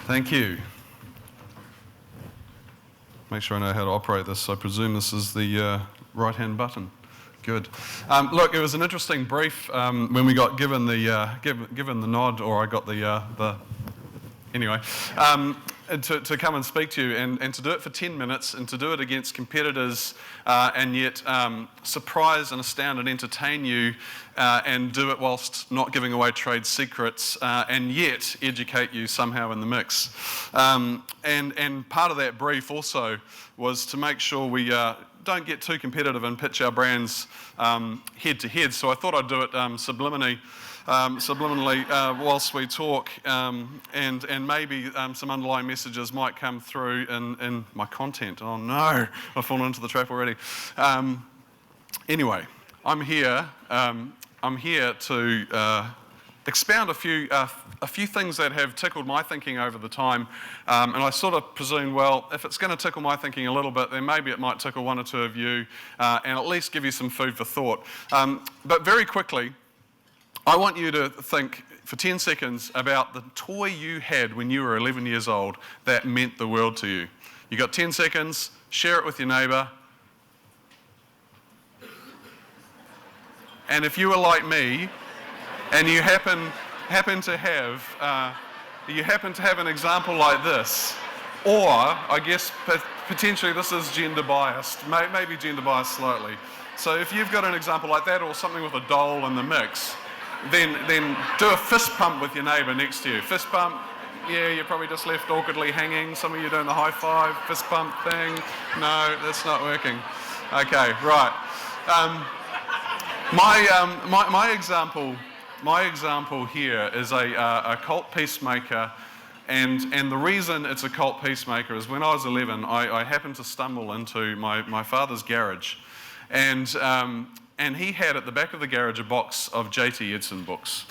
Thank you. Make sure I know how to operate this. I presume this is the right-hand button. Good. Look, it was an interesting brief when we got given the nod, or I got the anyway, to come and speak to you and to do it for 10 minutes and to do it against competitors and yet surprise and astound and entertain you and do it whilst not giving away trade secrets and yet educate you somehow in the mix. And part of that brief also was to make sure we don't get too competitive and pitch our brands head to head. So I thought I'd do it subliminally whilst we talk, and maybe some underlying messages might come through in my content. Oh no, I've fallen into the trap already. Anyway, I'm here to expound a few things that have tickled my thinking over the time, and I sort of presume, well, if it's going to tickle my thinking a little bit, then maybe it might tickle one or two of you, and at least give you some food for thought. But very quickly, I want you to think for 10 seconds about the toy you had when you were 11 years old that meant the world to you. You got 10 seconds, share it with your neighbour. And if you were like me, and you happen to have an example like this, or I guess potentially this is gender biased, maybe gender biased slightly. So if you've got an example like that, or something with a doll in the mix, then do a fist pump with your neighbour next to you. Fist pump, yeah, you're probably just left awkwardly hanging. Some of you doing the high five, fist pump thing. No, that's not working. Okay, right. My example here is a cult peacemaker, and the reason it's a cult peacemaker is when I was 11, I happened to stumble into my father's garage, and he had at the back of the garage a box of J.T. Edson books.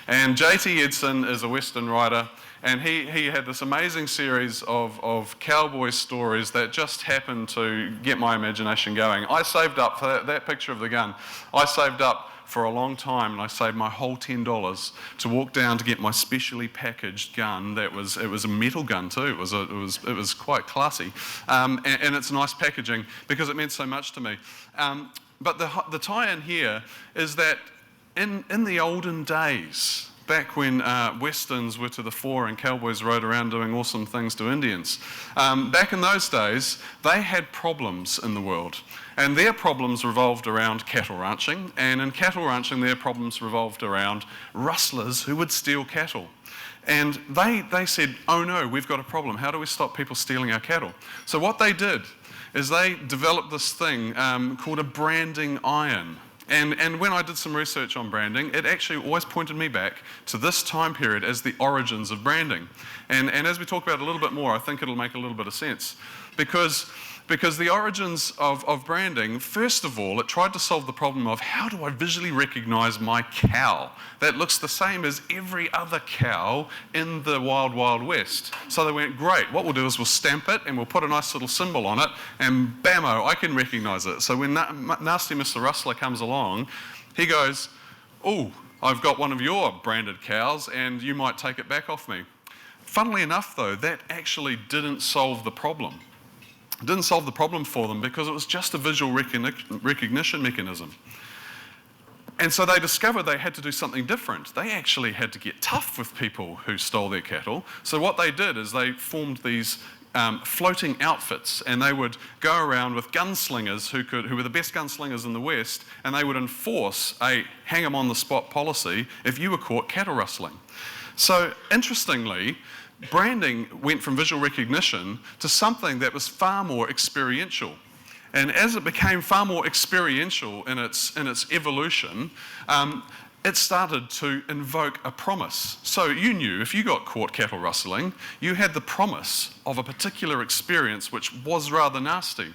And J.T. Edson is a Western writer, and he had this amazing series of cowboy stories that just happened to get my imagination going. I saved up for that picture of the gun. I saved up for a long time, and I saved my whole $10 to walk down to get my specially packaged gun. It was a metal gun too. It was quite classy, and it's nice packaging because it meant so much to me. But the tie-in here is that in the olden days, back when Westerns were to the fore and cowboys rode around doing awesome things to Indians, back in those days, they had problems in the world. And their problems revolved around cattle ranching, and in cattle ranching, their problems revolved around rustlers who would steal cattle. And they said, oh no, we've got a problem. How do we stop people stealing our cattle? So what they did is they developed this thing called a branding iron. And when I did some research on branding, it actually always pointed me back to this time period as the origins of branding. And as we talk about it a little bit more, I think it'll make a little bit of sense. Because the origins of branding, first of all, it tried to solve the problem of how do I visually recognise my cow that looks the same as every other cow in the wild, wild west. So they went, great, what we'll do is we'll stamp it and we'll put a nice little symbol on it, and bammo, I can recognise it. So when Nasty Mr. Rustler comes along, he goes, oh, I've got one of your branded cows and you might take it back off me. Funnily enough though, that actually didn't solve the problem. It didn't solve the problem for them because it was just a visual recognition mechanism. And so they discovered they had to do something different. They actually had to get tough with people who stole their cattle. So what they did is they formed these floating outfits, and they would go around with gunslingers who were the best gunslingers in the West, and they would enforce a hang-em-on-the-spot policy if you were caught cattle rustling. So interestingly, branding went from visual recognition to something that was far more experiential. And as it became far more experiential in its evolution, it started to invoke a promise. So you knew if you got caught cattle rustling, you had the promise of a particular experience which was rather nasty.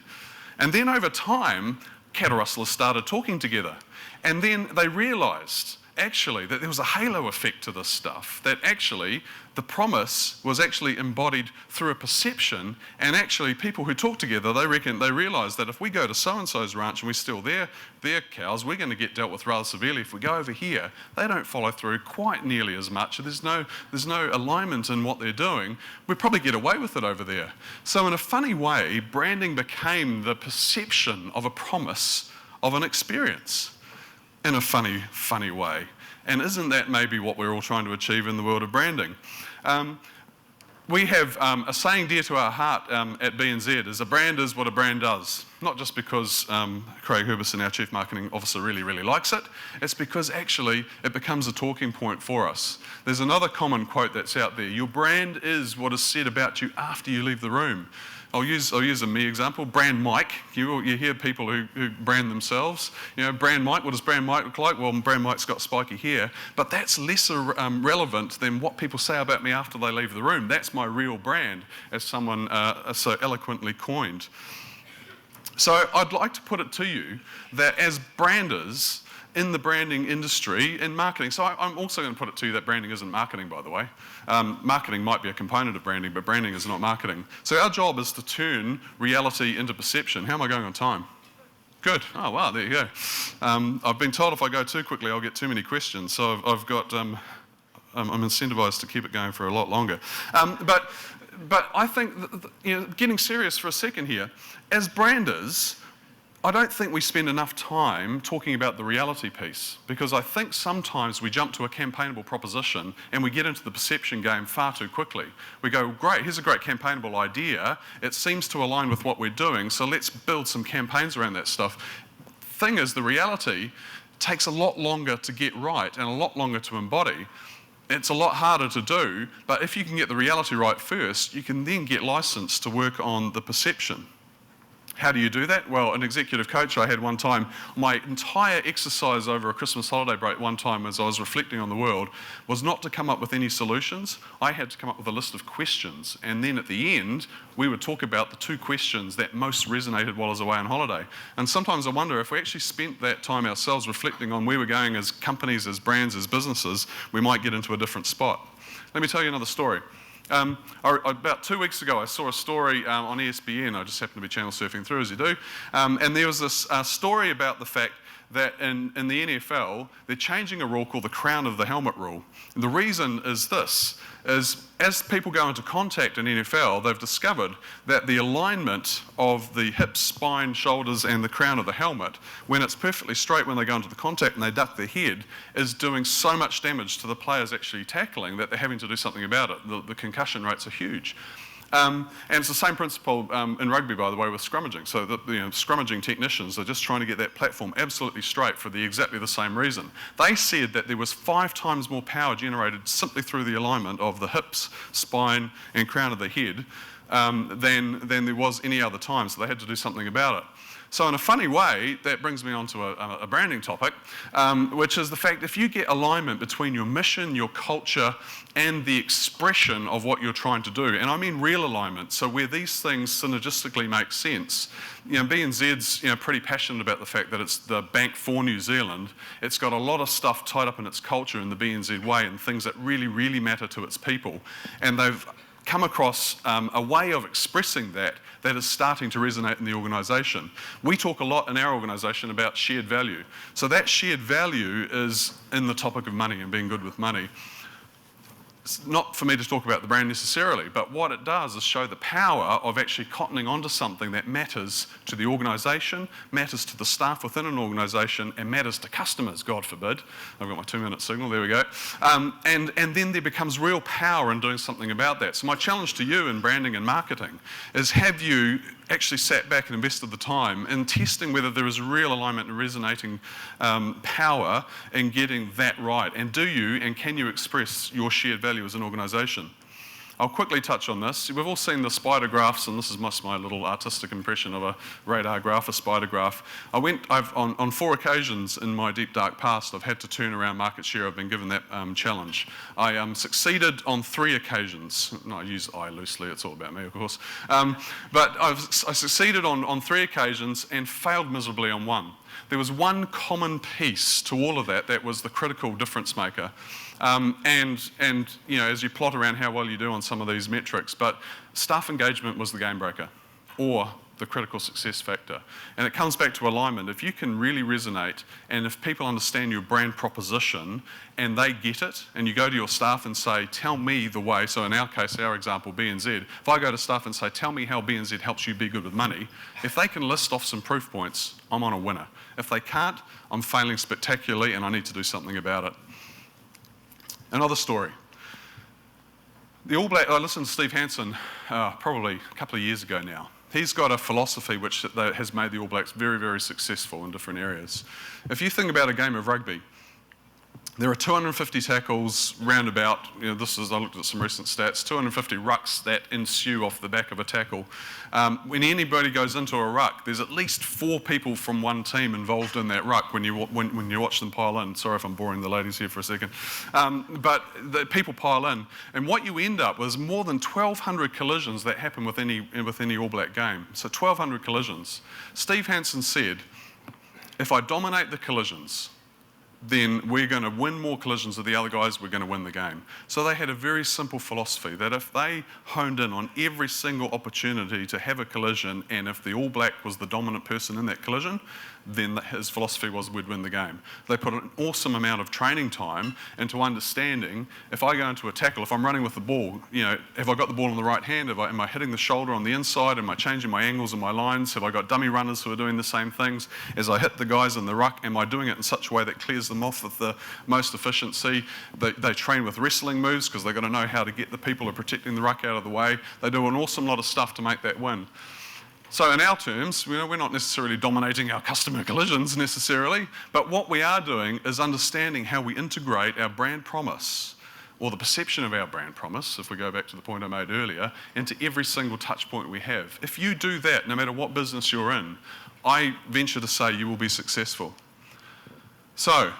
And then over time, cattle rustlers started talking together. And then they realised actually that there was a halo effect to this stuff, that actually the promise was actually embodied through a perception, and actually people who talk together, they realise that if we go to so-and-so's ranch and we steal their cows, we're going to get dealt with rather severely. If we go over here, they don't follow through quite nearly as much. There's no alignment in what they're doing. We'd probably get away with it over there. So in a funny way, branding became the perception of a promise of an experience in a funny way. And isn't that maybe what we're all trying to achieve in the world of branding? We have a saying dear to our heart at BNZ is a brand is what a brand does. Not just because Craig Herbison, our Chief Marketing Officer, really likes it. It's because actually it becomes a talking point for us. There's another common quote that's out there. Your brand is what is said about you after you leave the room. I'll use a me example. Brand Mike. You hear people who brand themselves. Brand Mike. What does Brand Mike look like? Well, Brand Mike's got spiky hair, but that's lesser relevant than what people say about me after they leave the room. That's my real brand, as someone so eloquently coined. So I'd like to put it to you that as branders in the branding industry, in marketing, so I'm also going to put it to you that branding isn't marketing, by the way. Marketing might be a component of branding, but branding is not marketing. So our job is to turn reality into perception. How am I going on time? Good. Oh, wow, there you go. I've been told if I go too quickly, I'll get too many questions. So I've got, I'm incentivised to keep it going for a lot longer. But I think, getting serious for a second here, as branders, I don't think we spend enough time talking about the reality piece, because I think sometimes we jump to a campaignable proposition and we get into the perception game far too quickly. We go, great, here's a great campaignable idea. It seems to align with what we're doing, so let's build some campaigns around that stuff. Thing is, the reality takes a lot longer to get right and a lot longer to embody. It's a lot harder to do, but if you can get the reality right first, you can then get licensed to work on the perception. How do you do that? Well, an executive coach I had one time, my entire exercise over a Christmas holiday break one time as I was reflecting on the world was not to come up with any solutions. I had to come up with a list of questions. And then at the end, we would talk about the 2 questions that most resonated while I was away on holiday. And sometimes I wonder if we actually spent that time ourselves reflecting on where we're going as companies, as brands, as businesses, we might get into a different spot. Let me tell you another story. About 2 weeks ago, I saw a story on ESPN. I just happened to be channel surfing through, as you do. And there was this story about the fact that in the NFL, they're changing a rule called the crown of the helmet rule. And the reason is this, is as people go into contact in NFL, they've discovered that the alignment of the hips, spine, shoulders, and the crown of the helmet, when it's perfectly straight when they go into the contact and they duck their head, is doing so much damage to the players actually tackling that they're having to do something about it. The concussion rates are huge. And it's the same principle in rugby, by the way, with scrummaging. So the scrummaging technicians are just trying to get that platform absolutely straight for exactly the same reason. They said that there was 5 times more power generated simply through the alignment of the hips, spine, and crown of the head than there was any other time. So they had to do something about it. So in a funny way, that brings me on to a branding topic, which is the fact if you get alignment between your mission, your culture, and the expression of what you're trying to do, and I mean real alignment, so where these things synergistically make sense. BNZ's pretty passionate about the fact that it's the bank for New Zealand. It's got a lot of stuff tied up in its culture in the BNZ way and things that really matter to its people. And they've come across a way of expressing that is starting to resonate in the organisation. We talk a lot in our organisation about shared value. So that shared value is in the topic of money and being good with money. It's not for me to talk about the brand necessarily, but what it does is show the power of actually cottoning onto something that matters to the organisation, matters to the staff within an organisation, and matters to customers, God forbid. I've got my 2-minute signal, there we go. And then there becomes real power in doing something about that. So my challenge to you in branding and marketing is, have you actually sat back and invested the time in testing whether there is real alignment and resonating power in getting that right? And do you and can you express your shared value as an organisation? I'll quickly touch on this. We've all seen the spider graphs, and this is just my little artistic impression of a radar graph, a spider graph. On 4 occasions in my deep, dark past, I've had to turn around market share. I've been given that challenge. I succeeded on 3 occasions. No, I use I loosely, it's all about me, of course. But I succeeded on 3 occasions and failed miserably on 1. There was one common piece to all of that was the critical difference maker. And you know, as you plot around how well you do on some of these metrics, but staff engagement was the game breaker, or the critical success factor. And it comes back to alignment. If you can really resonate, and if people understand your brand proposition and they get it, and you go to your staff and say, tell me the way, so in our case, our example, BNZ, if I go to staff and say, tell me how BNZ helps you be good with money, if they can list off some proof points, I'm on a winner. If they can't, I'm failing spectacularly and I need to do something about it. Another story. The All Black, I listened to Steve Hansen probably a couple of years ago now. He's got a philosophy which has made the All Blacks very, very successful in different areas. If you think about a game of rugby, there are 250 tackles roundabout. You know, I looked at some recent stats, 250 rucks that ensue off the back of a tackle. When anybody goes into a ruck, there's at least 4 people from one team involved in that ruck when you watch them pile in. Sorry if I'm boring the ladies here for a second. But the people pile in. And what you end up with is more than 1,200 collisions that happen with any All Black game. So 1,200 collisions. Steve Hansen said, if I dominate the collisions, then we're going to win more collisions with the other guys, we're going to win the game. So they had a very simple philosophy that if they honed in on every single opportunity to have a collision, and if the All Black was the dominant person in that collision, then his philosophy was we'd win the game. They put an awesome amount of training time into understanding, if I go into a tackle, if I'm running with the ball, you know, have I got the ball in the right hand? Am I hitting the shoulder on the inside? Am I changing my angles and my lines? Have I got dummy runners who are doing the same things? As I hit the guys in the ruck, am I doing it in such a way that clears them off with the most efficiency? They train with wrestling moves because they've got to know how to get the people who are protecting the ruck out of the way. They do an awesome lot of stuff to make that win. So in our terms, we're not necessarily dominating our customer collisions necessarily, but what we are doing is understanding how we integrate our brand promise, or the perception of our brand promise, if we go back to the point I made earlier, into every single touch point we have. If you do that, no matter what business you're in, I venture to say you will be successful. So,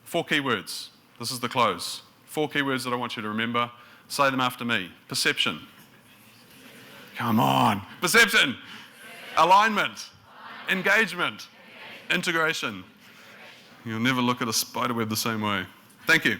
4 keywords. This is the close. 4 keywords that I want you to remember. Say them after me. Perception. Come on. Perception. Alignment. Engagement. Integration. You'll never look at a spider web the same way. Thank you.